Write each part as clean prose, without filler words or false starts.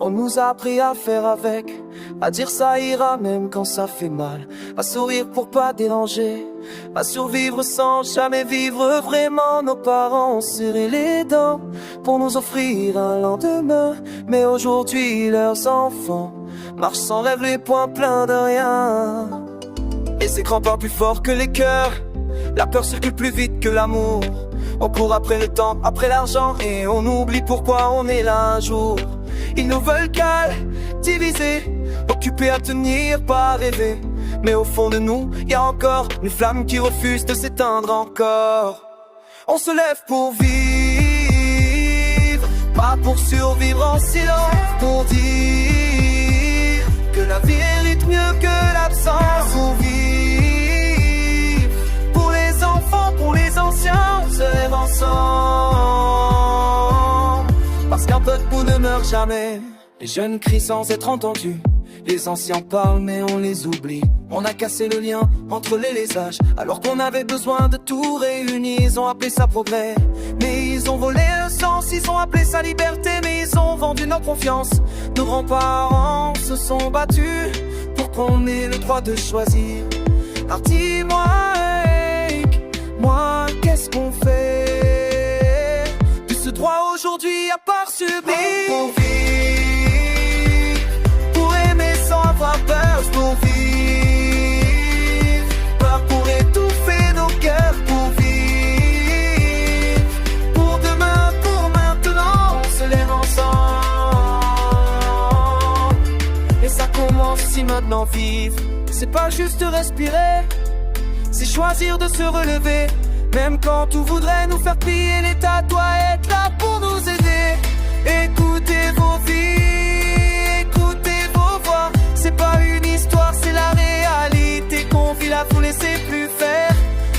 On nous a appris à faire avec, à dire ça ira même quand ça fait mal, à sourire pour pas déranger, à survivre sans jamais vivre vraiment. Nos parents ont serré les dents pour nous offrir un lendemain, mais aujourd'hui leurs enfants marchent sans rêve, les poings pleins de rien. Et c'est pas plus fort que les cœurs, la peur circule plus vite que l'amour. On court après le temps, après l'argent, et on oublie pourquoi on est là un jour. Ils nous veulent diviser, occupés à tenir, pas à rêver. Mais au fond de nous, y a encore une flamme qui refuse de s'éteindre encore. On se lève pour vivre, pas pour survivre en silence, pour dire que la vérité mieux que l'absence. Pour vivre, pour les enfants, pour les anciens, on se lève ensemble. Parce qu'un peu de bout ne meurt jamais. Les jeunes crient sans être entendus, les anciens parlent mais on les oublie. On a cassé le lien entre les âges, alors qu'on avait besoin de tout réunir. Ils ont appelé ça progrès, mais ils ont volé le sens. Ils ont appelé ça liberté, mais ils ont vendu notre confiance. Nos grands-parents se sont battus pour qu'on ait le droit de choisir. Alors dis-moi, hey, moi, qu'est-ce qu'on fait de ce droit aujourd'hui à part subir? Pour vivre, pour aimer sans avoir peur, pour vivre, pas pour étouffer nos cœurs, pour vivre, pour demain, pour maintenant, on se lève ensemble. Et ça commence si maintenant vivre, c'est pas juste respirer, c'est choisir de se relever. Même quand tout voudrait nous faire plier, l'État doit être là pour nous aider. Écoutez vos vies, écoutez vos voix. C'est pas une histoire, c'est la réalité qu'on vit là, vous laissez plus faire.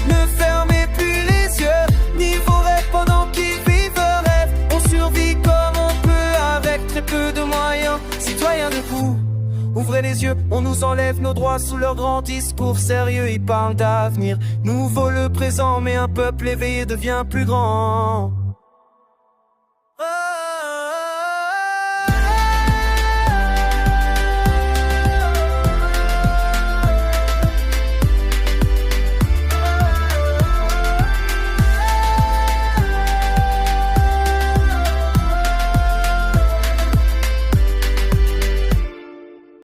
Ne fermez plus les yeux, ni vos rêves pendant qu'ils vivent rêve. On survit comme on peut avec très peu de moyens. Citoyens debout, ouvrez les yeux, on nous enlève nos droits sous leur grand discours sérieux. Ils parlent d'avenir, nous vaut le présent, mais un peuple éveillé devient plus grand.